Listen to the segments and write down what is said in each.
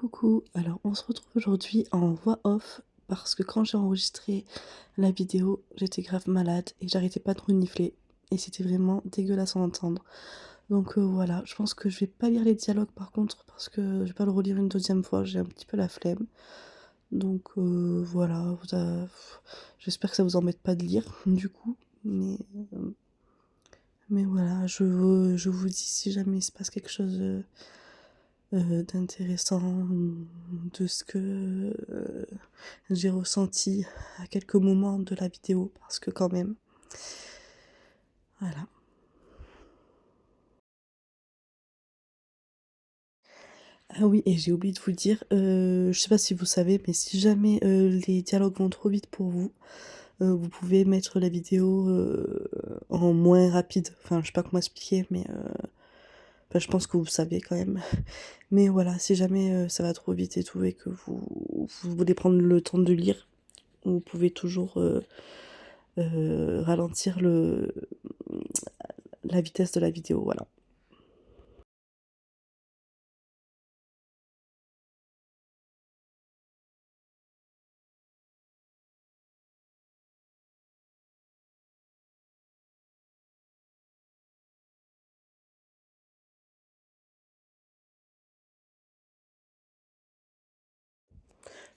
Coucou, alors on se retrouve aujourd'hui en voix off parce que quand j'ai enregistré la vidéo, j'étais grave malade et j'arrêtais pas de renifler et c'était vraiment dégueulasse à entendre. Donc voilà, je pense que je vais pas lire les dialogues par contre parce que je vais pas le relire une deuxième fois, j'ai un petit peu la flemme. Donc voilà, j'espère que ça vous embête pas de lire du coup, euh, mais voilà, je vous dis si jamais il se passe quelque chose d'intéressant, de ce que j'ai ressenti à quelques moments de la vidéo, parce que quand même, voilà. Ah oui, et j'ai oublié de vous dire, je sais pas si vous savez, mais si jamais les dialogues vont trop vite pour vous, vous pouvez mettre la vidéo en moins rapide. Enfin, je sais pas comment expliquer, mais enfin, je pense que vous savez quand même. Mais voilà, si jamais ça va trop vite et tout, et que vous voulez prendre le temps de lire, vous pouvez toujours ralentir la vitesse de la vidéo, voilà.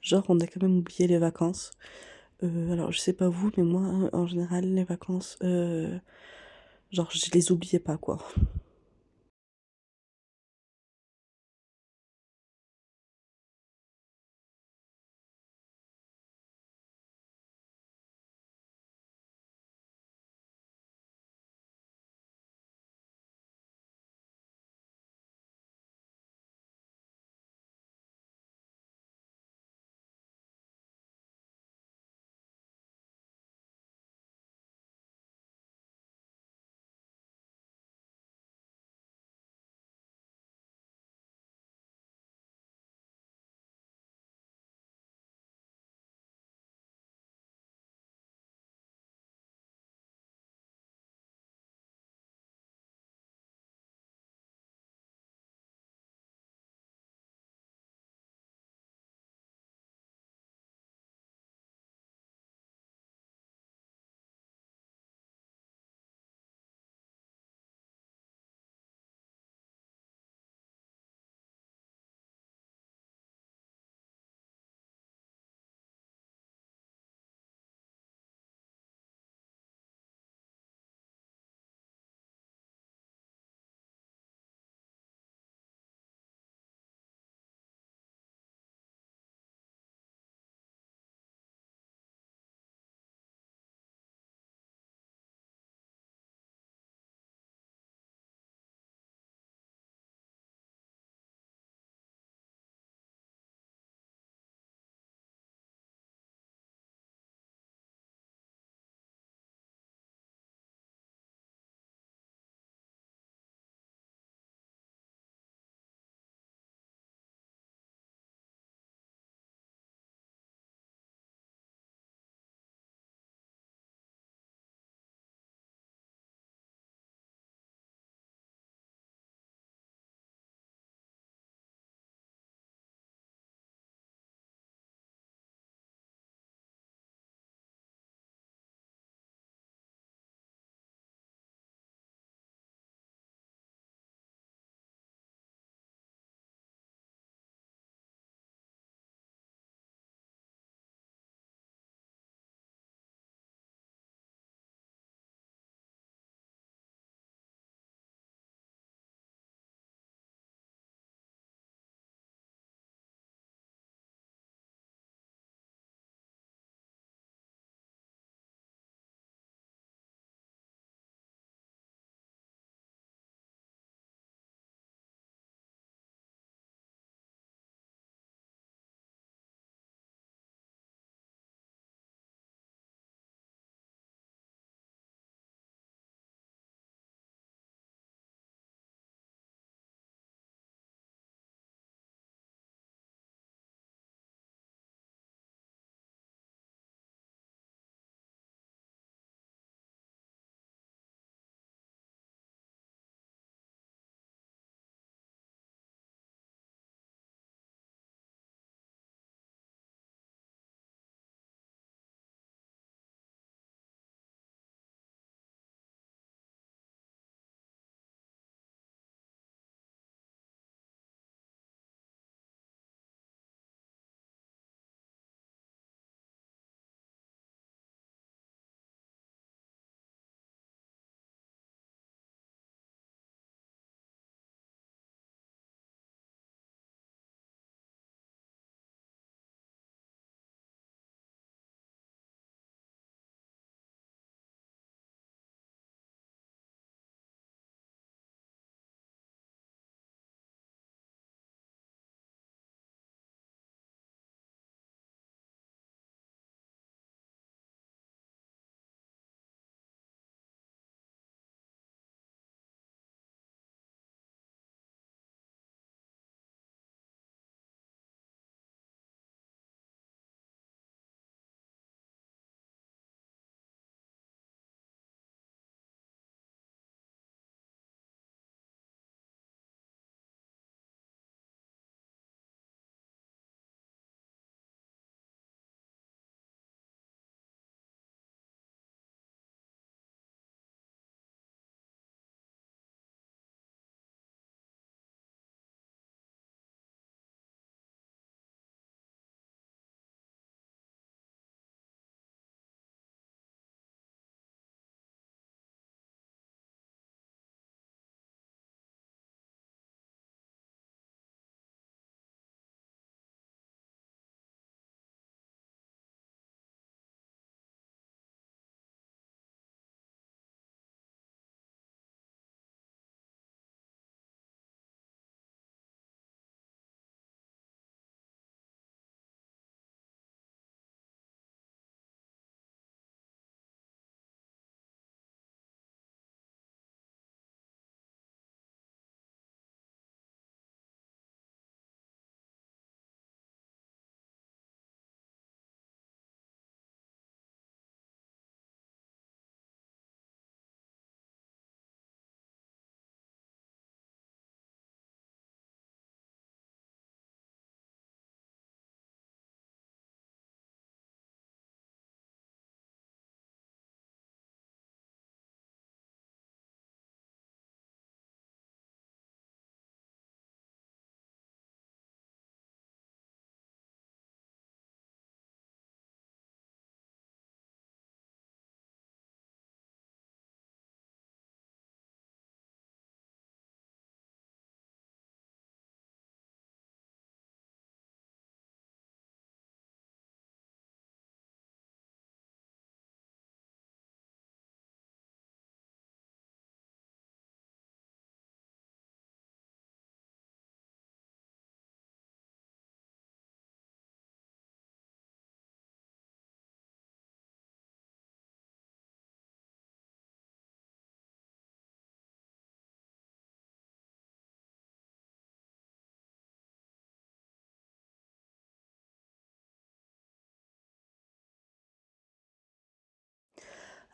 Genre, on a quand même oublié les vacances. Alors, je sais pas vous, mais moi, en général, les vacances, genre, je les oubliais pas, quoi.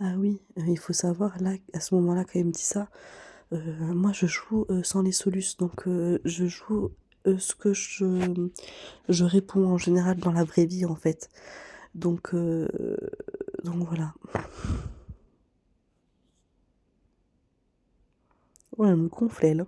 Ah oui, il faut savoir là, à ce moment-là, quand il me dit ça, moi je joue, sans les solus, donc je joue, ce que je réponds en général dans la vraie vie, en fait. Donc heu, donc voilà. Ouais, elle me gonflait là.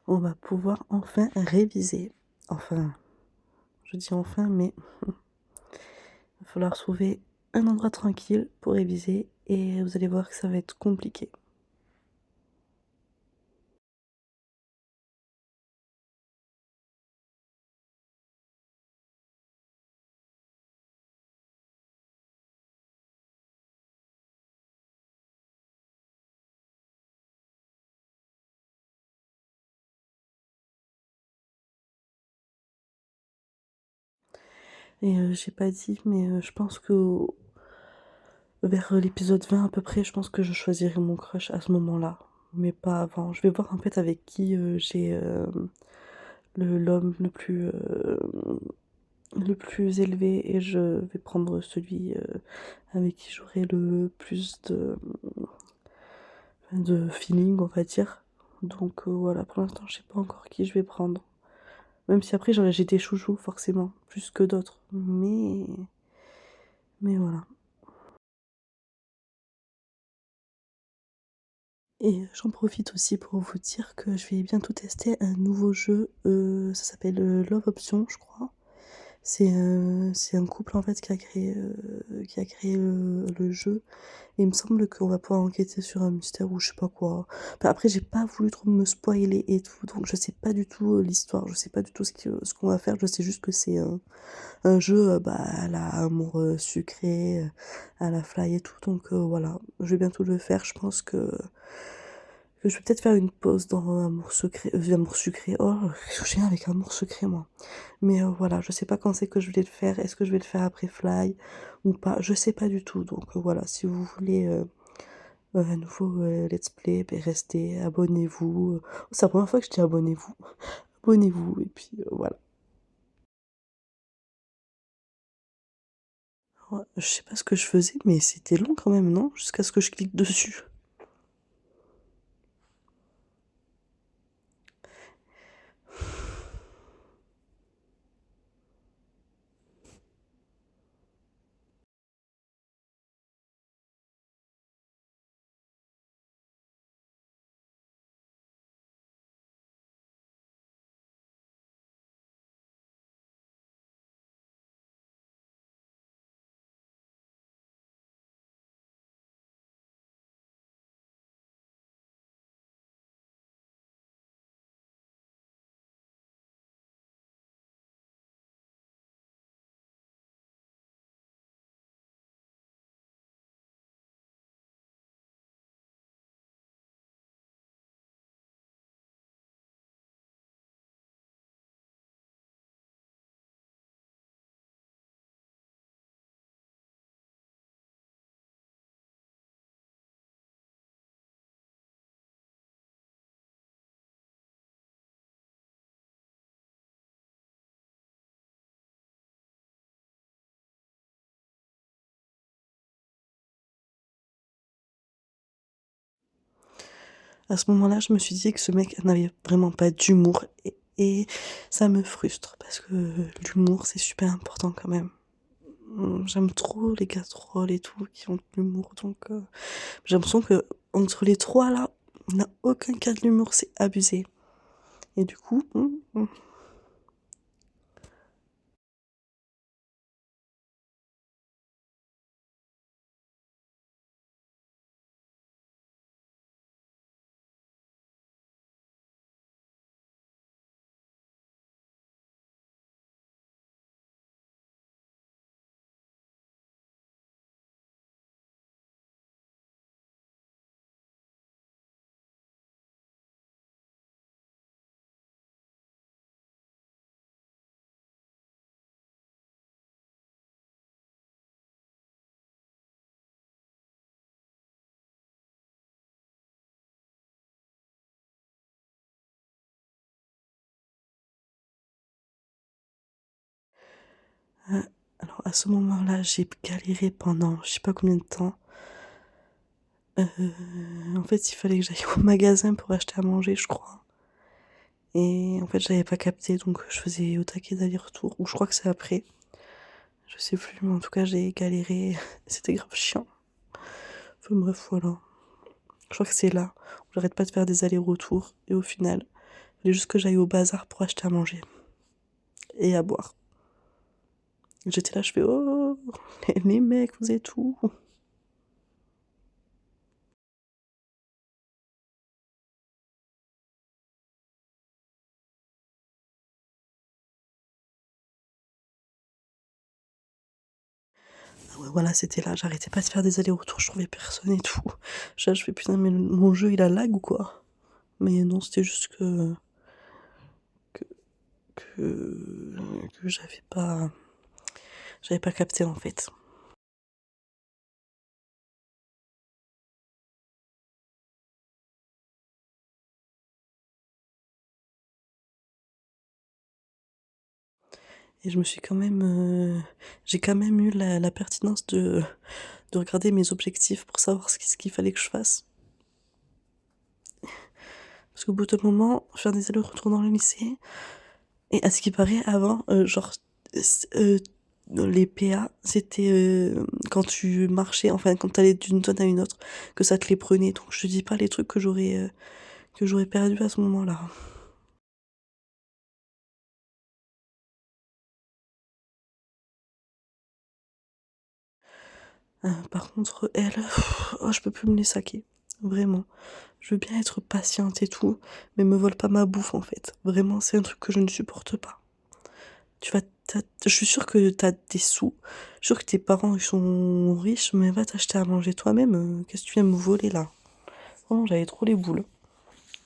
On va pouvoir enfin réviser. Enfin, je dis enfin, mais il va falloir trouver un endroit tranquille pour réviser et vous allez voir que ça va être compliqué. Et j'ai pas dit, mais je pense que vers l'épisode 20 à peu près, je pense que je choisirai mon crush à ce moment-là, mais pas avant. Je vais voir en fait avec qui, j'ai, l'homme le plus élevé et je vais prendre celui, avec qui j'aurai le plus de feeling, on va dire. Donc voilà, pour l'instant, je sais pas encore qui je vais prendre. Même si après j'ai des chouchous forcément, plus que d'autres, mais voilà. Et j'en profite aussi pour vous dire que je vais bientôt tester un nouveau jeu, ça s'appelle, Love Option, je crois. C'est un couple en fait qui a créé le jeu et il me semble qu'on va pouvoir enquêter sur un mystère ou je sais pas quoi. Enfin, après j'ai pas voulu trop me spoiler et tout, donc je sais pas du tout, l'histoire, je sais pas du tout ce qu'on va faire, je sais juste que c'est un jeu, bah, à la amour, sucré, à la Fly et tout, donc voilà. Je vais bientôt le faire, je pense que je vais peut-être faire une pause dans Amour secret, Amour sucré. Oh, je viens avec Amour secret, moi. Mais voilà, je sais pas quand c'est que je vais le faire. Est-ce que je vais le faire après Fly ou pas? Je sais pas du tout. Donc voilà, si vous voulez un nouveau let's play, ben, restez, abonnez-vous. C'est la première fois que je dis abonnez-vous. Abonnez-vous et puis voilà. Ouais, je sais pas ce que je faisais, mais c'était long quand même, non? Jusqu'à ce que je clique dessus. À ce moment-là, je me suis dit que ce mec n'avait vraiment pas d'humour et ça me frustre parce que l'humour, c'est super important quand même. J'aime trop les gars trolls et tout qui ont de l'humour, donc j'ai l'impression que entre les trois là, on n'a aucun cas de l'humour, c'est abusé. Et du coup, Alors à ce moment-là, j'ai galéré pendant je sais pas combien de temps. En fait, il fallait que j'aille au magasin pour acheter à manger, je crois. Et en fait, j'avais pas capté, donc je faisais au taquet d'aller-retour. Ou je crois que c'est après. Je sais plus, mais en tout cas, j'ai galéré. C'était grave chiant. Enfin bref, voilà. Je crois que c'est là où j'arrête pas de faire des allers-retours. Et au final, il fallait juste que j'aille au bazar pour acheter à manger et à boire. J'étais là, je fais oh, les mecs, vous êtes où? Ah ouais, voilà, c'était là. J'arrêtais pas de faire des allers-retours, je trouvais personne et tout. Je fais putain, mais mon jeu il a lag ou quoi? Mais non, c'était juste que, que j'avais pas capté en fait. Et je me suis quand même, j'ai quand même eu la pertinence de regarder mes objectifs pour savoir ce qu'il fallait que je fasse. Parce qu'au bout d'un moment, faire des allers-retours dans le lycée, et à ce qui paraît, avant, dans les PA, c'était quand tu marchais, enfin quand t'allais d'une zone à une autre, que ça te les prenait. Donc je te dis pas les trucs que j'aurais perdu à ce moment-là. Par contre, elle, oh, je peux plus me les saquer. Vraiment. Je veux bien être patiente et tout, mais me vole pas ma bouffe en fait. Vraiment, c'est un truc que je ne supporte pas. Je suis sûre que t'as des sous, je suis sûre que tes parents ils sont riches, mais va t'acheter à manger toi-même. Qu'est-ce que tu viens me voler là? Oh, j'avais trop les boules.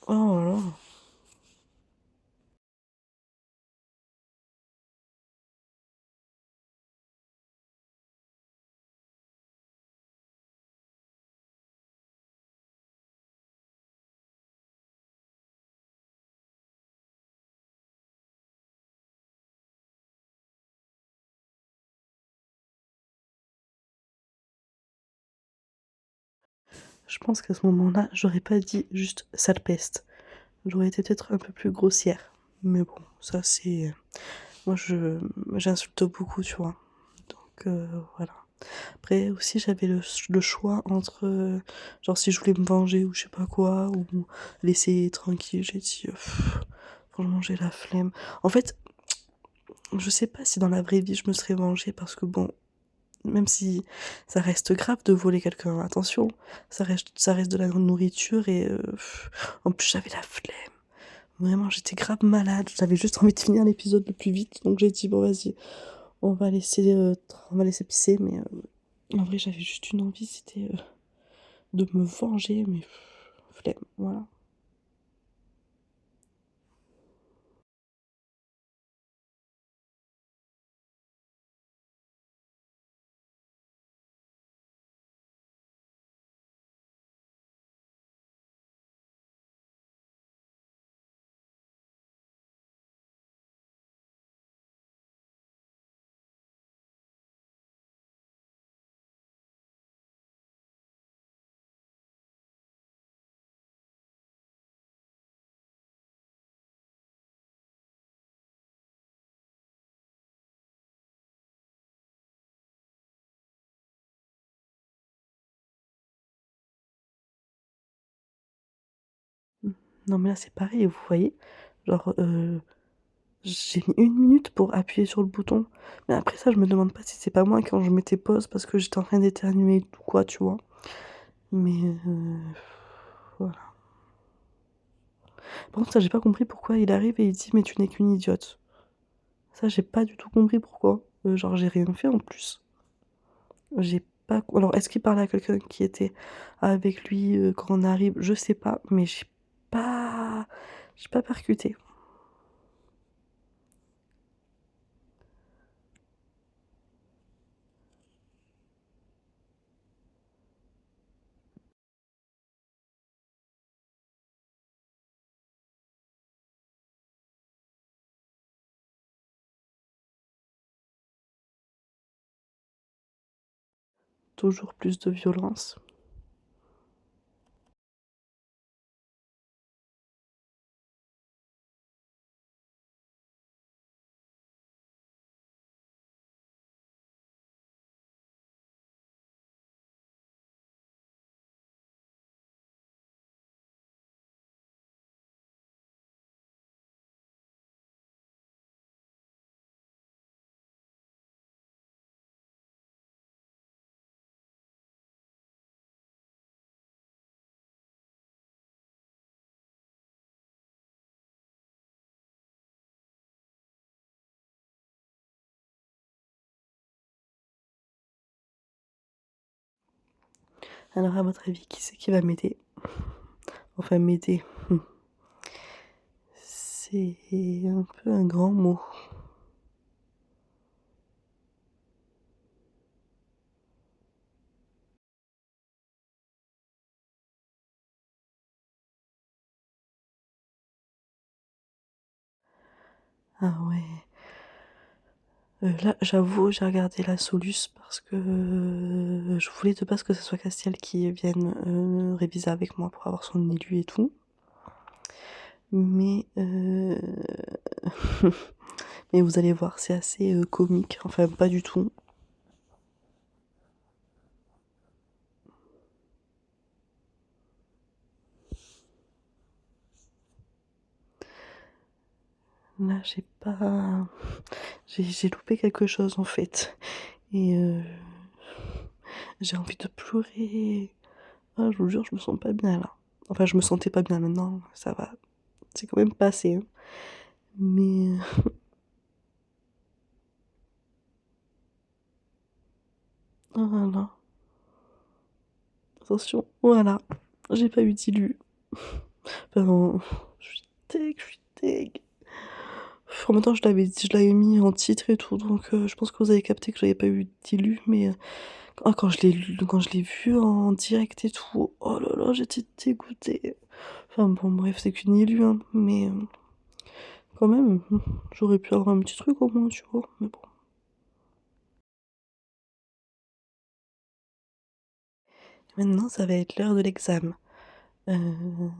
Oh là là. Je pense qu'à ce moment-là, j'aurais pas dit juste sale peste. J'aurais été peut-être un peu plus grossière. Mais bon, ça c'est. Moi j'insulte beaucoup, tu vois. Donc voilà. Après aussi j'avais le choix entre genre si je voulais me venger ou je sais pas quoi ou laisser tranquille. J'ai dit franchement j'ai la flemme. En fait, je sais pas si dans la vraie vie je me serais vengée parce que bon, même si ça reste grave de voler quelqu'un, attention, ça reste de la nourriture et en plus j'avais la flemme. Vraiment, j'étais grave malade, j'avais juste envie de finir l'épisode le plus vite, donc j'ai dit bon vas-y, on va laisser pisser, mais en vrai j'avais juste une envie, c'était de me venger, mais flemme, voilà. Non mais là c'est pareil, vous voyez, genre j'ai mis 1 minute pour appuyer sur le bouton. Mais après ça, je me demande pas si c'est pas moi quand je mettais pause parce que j'étais en train d'éternuer ou quoi, tu vois. Mais voilà. Par contre, ça, j'ai pas compris pourquoi il arrive et il dit mais tu n'es qu'une idiote. Ça, j'ai pas du tout compris pourquoi. Genre, j'ai rien fait en plus. J'ai pas. Alors, est-ce qu'il parlait à quelqu'un qui était avec lui quand on arrive? Je sais pas, mais pas. J'ai pas percuté. toujours plus de violence. Alors à votre avis, qui c'est qui va m'aider? Enfin m'aider, c'est un peu un grand mot. Ah ouais. Là, j'avoue, j'ai regardé la Solus parce que, je voulais de base que ce soit Castiel qui vienne, réviser avec moi pour avoir son élu et tout. Mais, mais vous allez voir, c'est assez, comique, enfin pas du tout. Là, j'ai loupé quelque chose en fait et j'ai envie de pleurer. Ah, je vous jure, je me sens pas bien là. Enfin, je me sentais pas bien, maintenant ça va, c'est quand même passé, hein. Mais, oh là là, attention, voilà, j'ai pas eu d'ilus. Enfin, je suis deg. En même temps, je l'avais mis en titre et tout, donc je pense que vous avez capté que j'avais pas eu d'ilus, mais ah, quand je l'ai vu en direct et tout, oh là là, j'étais dégoûtée. Enfin bon, bref, c'est qu'une élue, hein, mais quand même, j'aurais pu avoir un petit truc au moins, tu vois, mais bon. Maintenant, ça va être l'heure de l'examen. Heu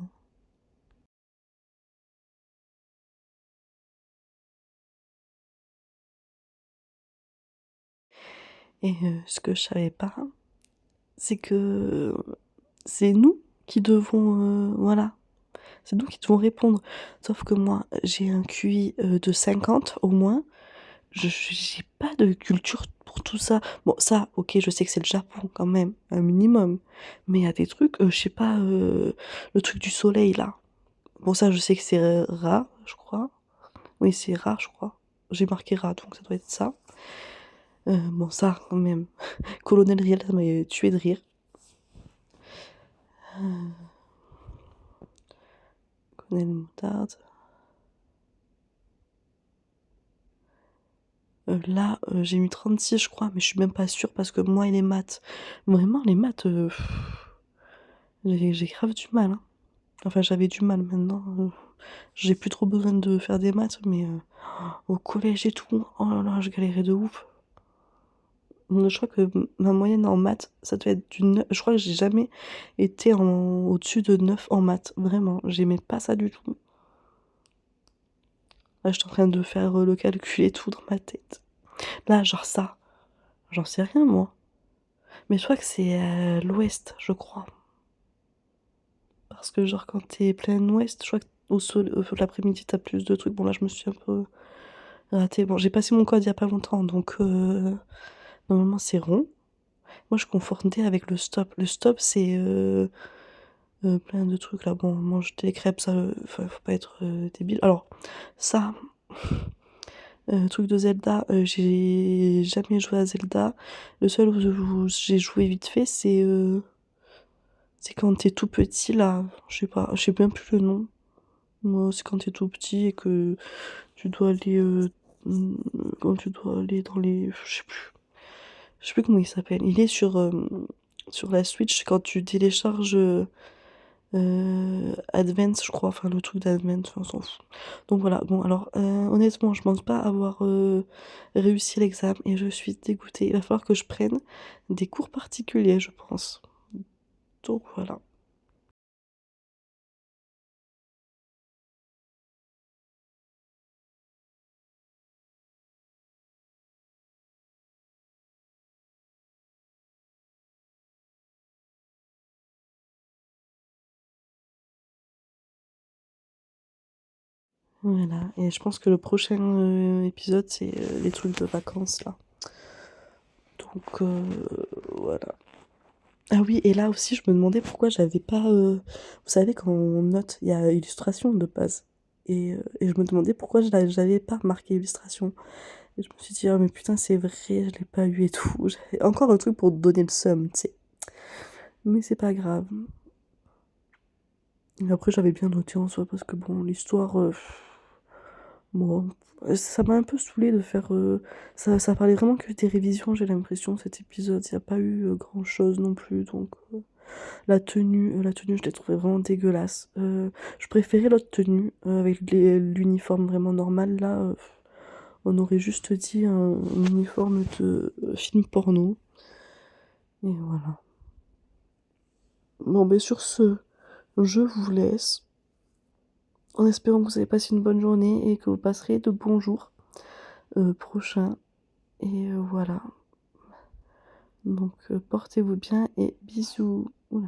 et ce que je savais pas, c'est que c'est nous qui devons, voilà, c'est nous qui devons répondre. Sauf que moi, j'ai un QI, de 50 au moins. J'ai pas de culture pour tout ça. Bon, ça, OK, je sais que c'est le Japon quand même, un minimum. Mais il y a des trucs, je sais pas, le truc du soleil là. Bon, ça, je sais que c'est Ra, je crois. Oui, c'est Ra, je crois. J'ai marqué Ra, donc ça doit être ça. Bon, ça, quand même. Colonel Riel, ça m'avait tué de rire. Colonel Moutarde. Là, j'ai mis 36, je crois, mais je suis même pas sûre parce que moi et les maths, vraiment, les maths, j'ai grave du mal, hein. Enfin, j'avais du mal maintenant, j'ai plus trop besoin de faire des maths, mais au collège et tout, oh là là, je galérais de ouf. Je crois que ma moyenne en maths, ça devait être du 9. Je crois que j'ai jamais été au-dessus de 9 en maths, vraiment, j'aimais pas ça du tout. Là, j'étais en train de faire, le calcul et tout dans ma tête. Là, genre ça, j'en sais rien moi, mais je crois que c'est, l'ouest, je crois. Parce que genre quand tu es plein ouest, je crois qu'au l'après-midi, tu as plus de trucs. Bon là, je me suis un peu ratée. Bon, j'ai passé mon code il y a pas longtemps, donc normalement c'est rond. Moi, je confondais avec le stop. Le stop, c'est, plein de trucs là. Bon, on mange des crêpes, ça, enfin, faut pas être, débile. Alors ça, truc de Zelda, j'ai jamais joué à Zelda. Le seul où j'ai joué vite fait, c'est quand tu es tout petit là, je sais même plus le nom. Moi, c'est quand tu es tout petit et que tu dois aller, mmh, quand tu dois aller dans les je sais plus comment il s'appelle. Il est sur, sur la Switch quand tu télécharges, Advance, je crois, enfin le truc d'Advance, on s'en fout. Donc voilà, bon alors honnêtement, je pense pas avoir réussi l'examen et je suis dégoûtée. Il va falloir que je prenne des cours particuliers, je pense. Donc voilà. Voilà, et je pense que le prochain épisode, c'est les trucs de vacances là. Donc voilà. Ah oui, et là aussi, je me demandais pourquoi j'avais pas. Vous savez, quand on note, il y a illustration de base. Et je me demandais pourquoi j'avais pas marqué illustration. Et je me suis dit, ah mais putain, c'est vrai, je l'ai pas eu et tout. J'avais encore un truc pour te donner le seum, tu sais. Mais c'est pas grave. Et après, j'avais bien noté en soi, parce que bon, l'histoire. Bon, ça m'a un peu saoulé de faire. Ça parlait vraiment que des révisions, j'ai l'impression, cet épisode. Il n'y a pas eu grand-chose non plus, donc. La tenue, je l'ai trouvée vraiment dégueulasse. Je préférais l'autre tenue, avec l'uniforme vraiment normal. Là, on aurait juste dit un uniforme de film porno. Et voilà. Bon, ben sur ce, je vous laisse. En espérant que vous avez passé une bonne journée et que vous passerez de bons jours prochains. Et voilà. Donc, portez-vous bien et bisous. Oula.